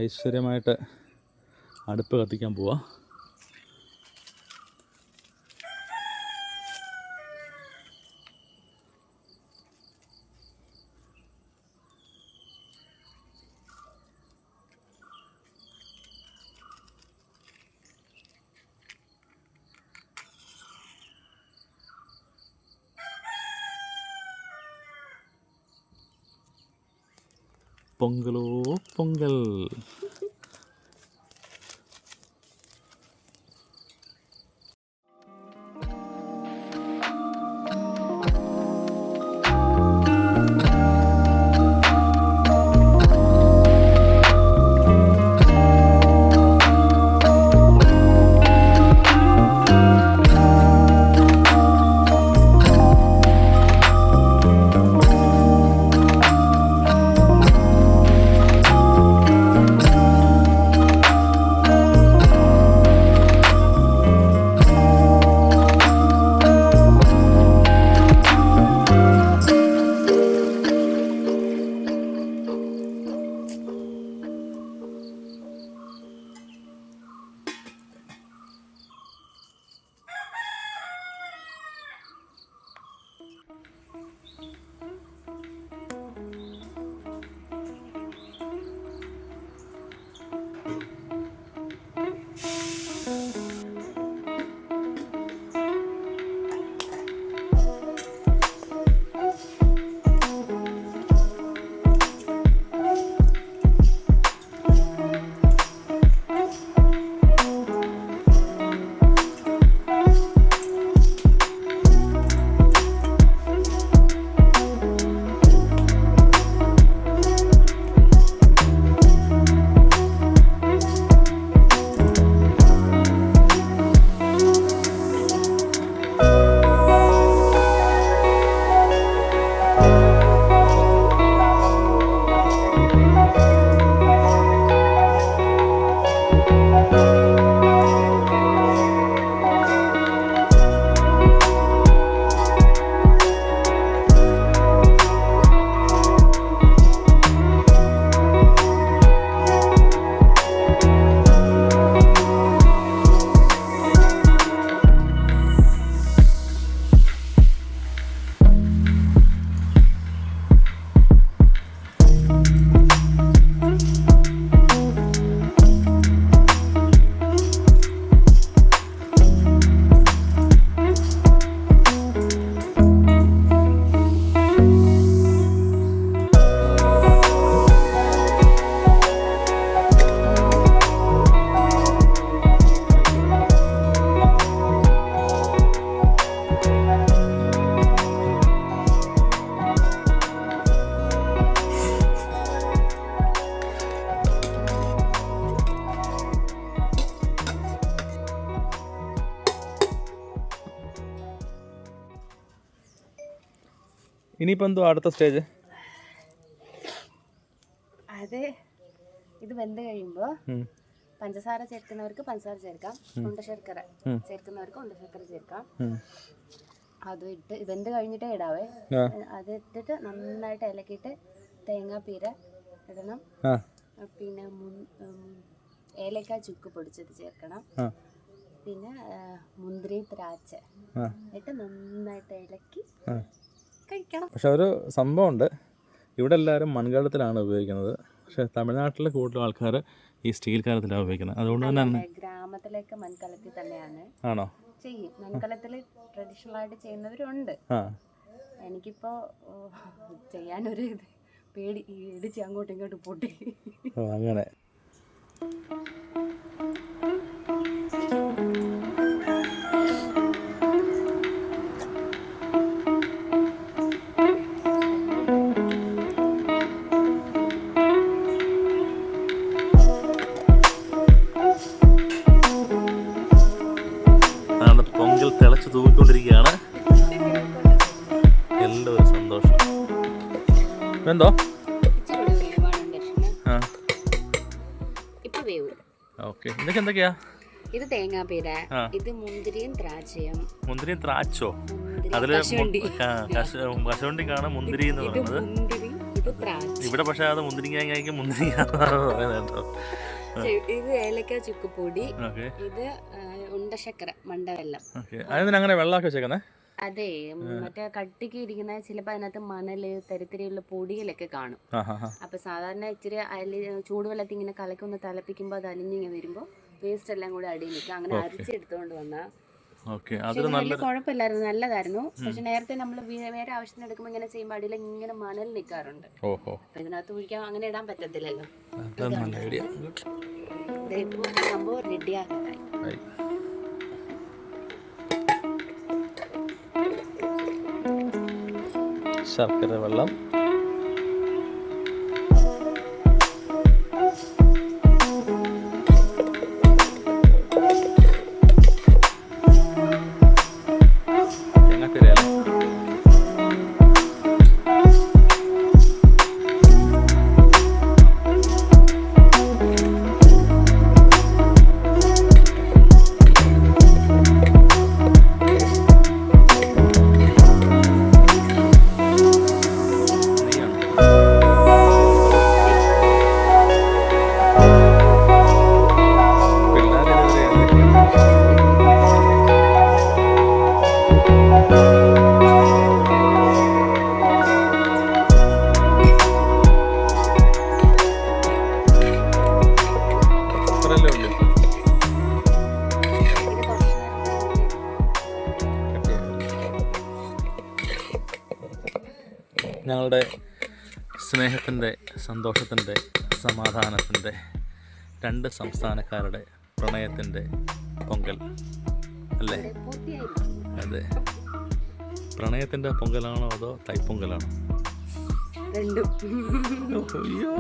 ഐശ്വര്യമായിട്ട് അടുപ്പ് കത്തിക്കാൻ പോവാം. പൊങ്കലോ പൊങ്കൽ. ഇനിയിപ്പോൾ എന്തോ അടുത്ത സ്റ്റേജ്? അത് ഇത് വെന്ത് കഴിയുമ്പോൾ പഞ്ചസാര ചേർക്കുന്നവർക്ക് പഞ്ചസാര ചേർക്കാം, ഉണ്ടശർക്കര ചേർക്കുന്നവർക്ക് ഉണ്ടശർക്കര ചേർക്കാം. അത് ഇട്ട് വെന്ത് കഴിഞ്ഞിട്ടേ ഇടാവേ. അത് ഇട്ടിട്ട് നന്നായിട്ട് ഇളക്കിയിട്ട് തേങ്ങാപ്പീര ഇടണം. പിന്നെ ഏലക്ക ചുക്ക് പൊടിച്ചത് ചേർക്കണം. പിന്നെ മുന്തിരി ദ്രാക്ഷ ഇട്ട് നന്നായിട്ട് ഇളക്കി കഴിക്കണം. പക്ഷെ ഒരു സംഭവമുണ്ട്, ഇവിടെ എല്ലാവരും മൺകലത്തിലാണ് ഉപയോഗിക്കുന്നത്. പക്ഷെ തമിഴ്നാട്ടിൽ കൂടുതൽ ആൾക്കാർ ഈ സ്റ്റീൽ കലത്തിലാണ് ഉപയോഗിക്കുന്നത്. അതുകൊണ്ട് തന്നെ ഗ്രാമത്തിലേക്ക് മൺകലത്തിൽ തന്നെയാണ് ആണോ ചെയ്യും. മൺകലത്തിൽ ട്രഡീഷണൽ ആയിട്ട് ചെയ്യുന്നവരുണ്ട്. എനിക്കിപ്പോൾ ചെയ്യാനൊരു പേടി, ഇടിച്ച് അങ്ങോട്ടും ഇങ്ങോട്ടും പൊട്ടി. അങ്ങനെ പൊങ്കൽ തിളച്ച് തൂക്കിക്കൊണ്ടിരിക്കുകയാണ്. എല്ലാവരും സന്തോഷം. എന്തോ ഓക്കെ. ഇതൊക്കെ എന്തൊക്കെയാ? ഇത് തേങ്ങാപ്പീര, ഇത് മുന്തിരിയും ദ്രാക്ഷയും. മുന്തിരിയും ദ്രാക്ഷോ? അതില് കശുവണ്ടിക്കാണ് മുന്തിരി എന്ന് പറയുന്നത്. ഇവിടെ പക്ഷെ അത് മുന്തിരിങ്ങയ്ക്ക് മുന്തിരിങ്ങ പറയുന്നത് കേട്ടോ. ഇത് ഏലക്ക ചുക്കുപൊടി, ഇത് ഉണ്ടശക്കര മണ്ടവെള്ളം. അതെന്തിനാ അങ്ങനെ വെള്ളമാക്കി വെച്ചേക്കുന്നേ? അതെ, മറ്റേ കട്ടിക്ക് ഇരിക്കുന്ന ചിലപ്പോ അതിനകത്ത് മണല് തരിത്തിരിയുള്ള പൊടികളൊക്കെ കാണും. അപ്പൊ സാധാരണ ഇച്ചിരി ചൂടുവെള്ളത്തിൽ ഇങ്ങനെ കലക്കൊന്ന് തിളപ്പിക്കുമ്പോ അത് അലിഞ്ഞിങ്ങനെ വരുമ്പോ വേസ്റ്റ് എല്ലാം കൂടെ അടിയിൽ നിൽക്കും. അങ്ങനെ അരിച്ചെടുത്തോണ്ട് വന്നാ വലിയ കുഴപ്പമില്ലായിരുന്നു, നല്ലതായിരുന്നു. പക്ഷെ നേരത്തെ നമ്മൾ വേറെ ആവശ്യത്തിന് എടുക്കുമ്പോൾ ഇങ്ങനെ ചെയ്യുമ്പോൾ അടിയിൽ ഇങ്ങനെ മണൽ നിൽക്കാറുണ്ട്. അപ്പൊ ഇതിനകത്ത് ഒഴിക്കാൻ അങ്ങനെ ഇടാൻ പറ്റത്തില്ലല്ലോ. സംഭവം റെഡിയാക്കാനായി. ശർക്കര വെള്ളം, ഞങ്ങളുടെ സ്നേഹത്തിൻ്റെ, സന്തോഷത്തിൻ്റെ, സമാധാനത്തിൻ്റെ, രണ്ട് സംസ്ഥാനക്കാരുടെ പ്രണയത്തിൻ്റെ പൊങ്കൽ അല്ലേ? അതെ. പ്രണയത്തിൻ്റെ പൊങ്കലാണോ അതോ തൈപ്പൊങ്കലാണോ? രണ്ടും. അയ്യോ